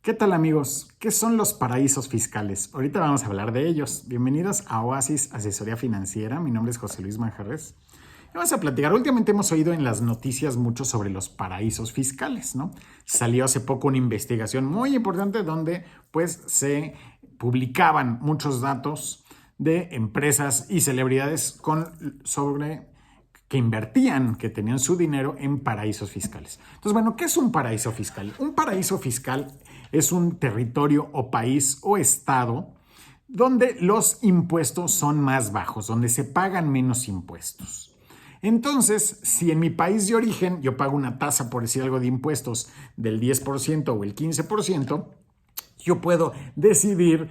¿Qué tal amigos? ¿Qué son los paraísos fiscales? Ahorita vamos a hablar de ellos. Bienvenidos a Oasis Asesoría Financiera. Mi nombre es José Luis Manjarres. Y vamos a platicar. Últimamente hemos oído en las noticias mucho sobre los paraísos fiscales, ¿no? Salió hace poco una investigación muy importante donde pues se publicaban muchos datos de empresas y celebridades sobre que invertían, que tenían su dinero en paraísos fiscales. Entonces, bueno, ¿qué es un paraíso fiscal? Un paraíso fiscal es un territorio o país o estado donde los impuestos son más bajos, donde se pagan menos impuestos. Entonces, si en mi país de origen yo pago una tasa, por decir algo, de impuestos del 10% o el 15%, yo puedo decidir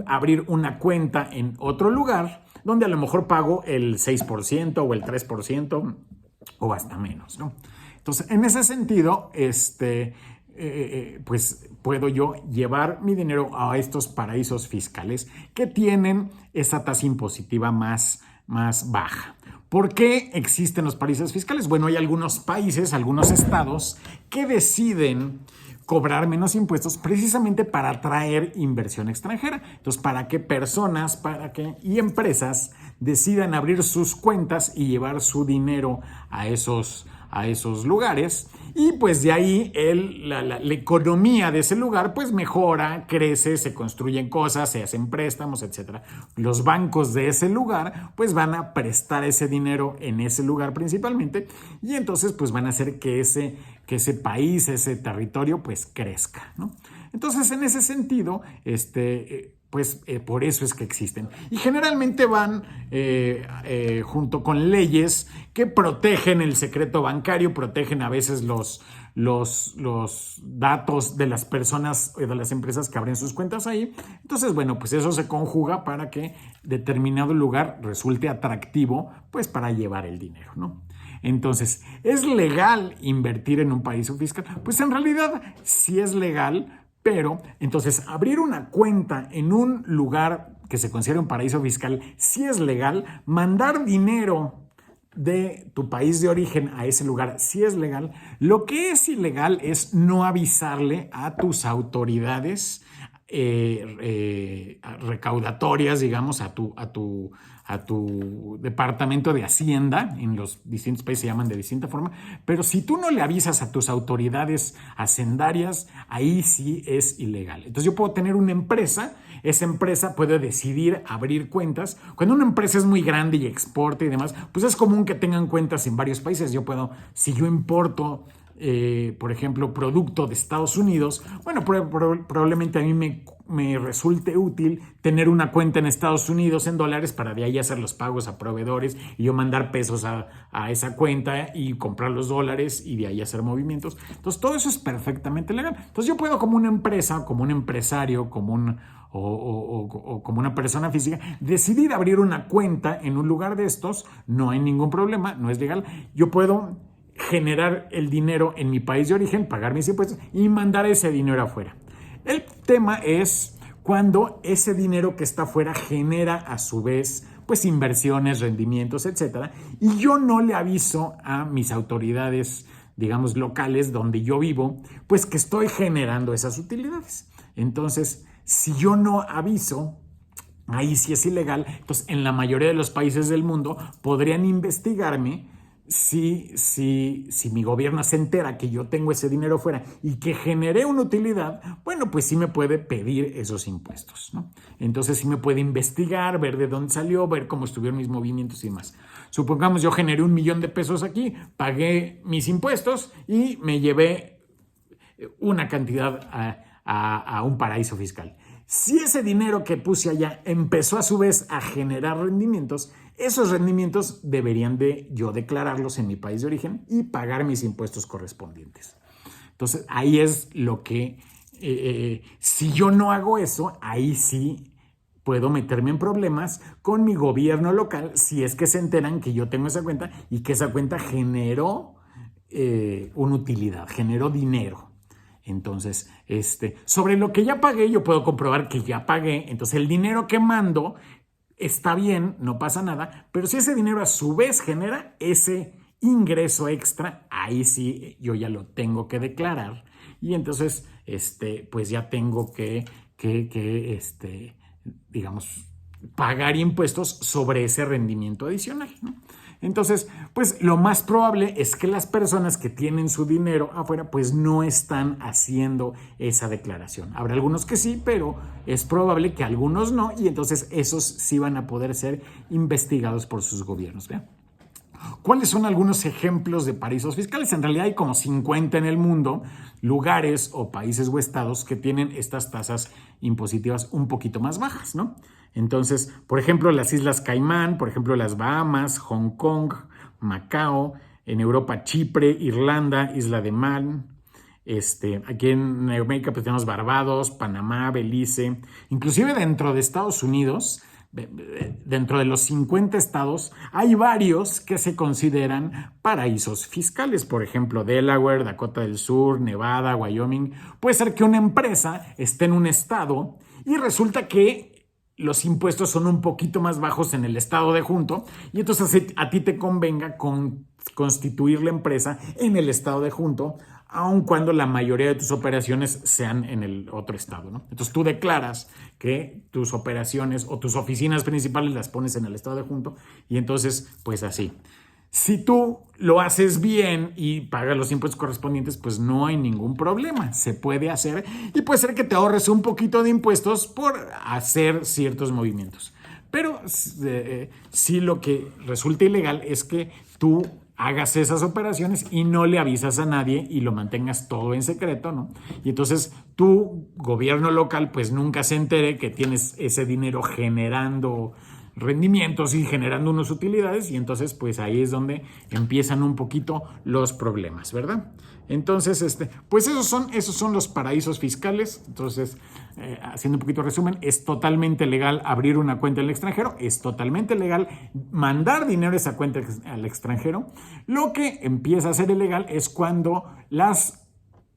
abrir una cuenta en otro lugar donde a lo mejor pago el 6% o el 3% o hasta menos, ¿no? Entonces, en ese sentido, pues puedo yo llevar mi dinero a estos paraísos fiscales que tienen esa tasa impositiva más baja. ¿Por qué existen los paraísos fiscales? Bueno, hay algunos países, algunos estados que deciden cobrar menos impuestos precisamente para atraer inversión extranjera. Entonces, para que personas y empresas decidan abrir sus cuentas y llevar su dinero a esos lugares, y pues de ahí la economía de ese lugar pues mejora, crece, se construyen cosas, se hacen préstamos, etc. Los bancos de ese lugar pues van a prestar ese dinero en ese lugar principalmente, y entonces pues van a hacer que ese país, ese territorio pues crezca, ¿no? Entonces, en ese sentido, por eso es que existen. Y generalmente van junto con leyes que protegen el secreto bancario, protegen a veces los datos de las personas o de las empresas que abren sus cuentas ahí. Entonces, bueno, pues eso se conjuga para que determinado lugar resulte atractivo, pues para llevar el dinero, ¿no? Entonces, ¿es legal invertir en un paraíso fiscal? Pues en realidad sí es legal, pero entonces abrir una cuenta en un lugar que se considera un paraíso fiscal sí es legal. Mandar dinero de tu país de origen a ese lugar sí es legal. Lo que es ilegal es no avisarle a tus autoridades recaudatorias, digamos, a tu departamento de Hacienda. En los distintos países se llaman de distinta forma, pero si tú no le avisas a tus autoridades hacendarias, ahí sí es ilegal. Entonces yo puedo tener una empresa, esa empresa puede decidir abrir cuentas. Cuando una empresa es muy grande y exporta y demás, pues es común que tengan cuentas en varios países. Si yo importo por ejemplo, producto de Estados Unidos, bueno, probablemente a mí me resulte útil tener una cuenta en Estados Unidos en dólares para de ahí hacer los pagos a proveedores y yo mandar pesos a esa cuenta y comprar los dólares y de ahí hacer movimientos. Entonces, todo eso es perfectamente legal. Entonces, yo puedo como una empresa, como un empresario, como una persona física, decidir abrir una cuenta en un lugar de estos. No hay ningún problema, no es legal. Yo puedo generar el dinero en mi país de origen, pagar mis impuestos y mandar ese dinero afuera. El tema es cuando ese dinero que está afuera genera a su vez pues inversiones, rendimientos, etcétera, y yo no le aviso a mis autoridades, digamos, locales donde yo vivo, pues que estoy generando esas utilidades. Entonces, si yo no aviso, ahí sí es ilegal. Entonces, en la mayoría de los países del mundo podrían investigarme si mi gobierno se entera que yo tengo ese dinero fuera y que generé una utilidad. Bueno, pues sí me puede pedir esos impuestos, ¿no? Entonces sí me puede investigar, ver de dónde salió, ver cómo estuvieron mis movimientos y demás. Supongamos yo generé $1,000,000 aquí, pagué mis impuestos y me llevé una cantidad a un paraíso fiscal. Si ese dinero que puse allá empezó a su vez a generar rendimientos, esos rendimientos deberían de yo declararlos en mi país de origen y pagar mis impuestos correspondientes. Entonces, ahí es lo que, si yo no hago eso, ahí sí puedo meterme en problemas con mi gobierno local si es que se enteran que yo tengo esa cuenta y que esa cuenta generó una utilidad, generó dinero. Entonces, sobre lo que ya pagué, yo puedo comprobar que ya pagué. Entonces, el dinero que mando está bien, no pasa nada, pero si ese dinero a su vez genera ese ingreso extra, ahí sí yo ya lo tengo que declarar y entonces pues ya tengo que digamos, pagar impuestos sobre ese rendimiento adicional, ¿no? Entonces, pues lo más probable es que las personas que tienen su dinero afuera, pues no están haciendo esa declaración. Habrá algunos que sí, pero es probable que algunos no, y entonces esos sí van a poder ser investigados por sus gobiernos. ¿Vean? ¿Cuáles son algunos ejemplos de paraísos fiscales? En realidad hay como 50 en el mundo, lugares o países o estados que tienen estas tasas impositivas un poquito más bajas, ¿no? Entonces, por ejemplo, las Islas Caimán, por ejemplo, las Bahamas, Hong Kong, Macao, en Europa, Chipre, Irlanda, Isla de Man. Aquí en América pues tenemos Barbados, Panamá, Belice, inclusive dentro de Estados Unidos. Dentro de los 50 estados hay varios que se consideran paraísos fiscales, por ejemplo Delaware, Dakota del Sur, Nevada, Wyoming. Puede ser que una empresa esté en un estado y resulta que los impuestos son un poquito más bajos en el estado de junto y entonces a ti te convenga constituir la empresa en el estado de junto, aun cuando la mayoría de tus operaciones sean en el otro estado, ¿no? Entonces tú declaras que tus operaciones o tus oficinas principales las pones en el estado de junto y entonces pues así. Si tú lo haces bien y pagas los impuestos correspondientes, pues no hay ningún problema, se puede hacer y puede ser que te ahorres un poquito de impuestos por hacer ciertos movimientos. Pero sí lo que resulta ilegal es que tú hagas esas operaciones y no le avisas a nadie y lo mantengas todo en secreto, ¿no? Y entonces tu gobierno local pues nunca se entere que tienes ese dinero generando rendimientos y generando unas utilidades y entonces pues ahí es donde empiezan un poquito los problemas, ¿verdad? Entonces, pues esos son los paraísos fiscales. Entonces, haciendo un poquito de resumen, es totalmente legal abrir una cuenta en el extranjero, es totalmente legal mandar dinero a esa cuenta al extranjero. Lo que empieza a ser ilegal es cuando los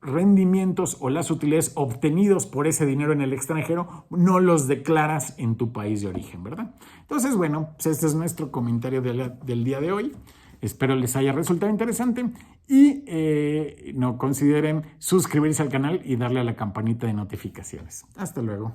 rendimientos o las utilidades obtenidos por ese dinero en el extranjero no los declaras en tu país de origen, ¿verdad? Entonces, bueno, pues este es nuestro comentario del día de hoy. Espero les haya resultado interesante y no consideren suscribirse al canal y darle a la campanita de notificaciones. Hasta luego.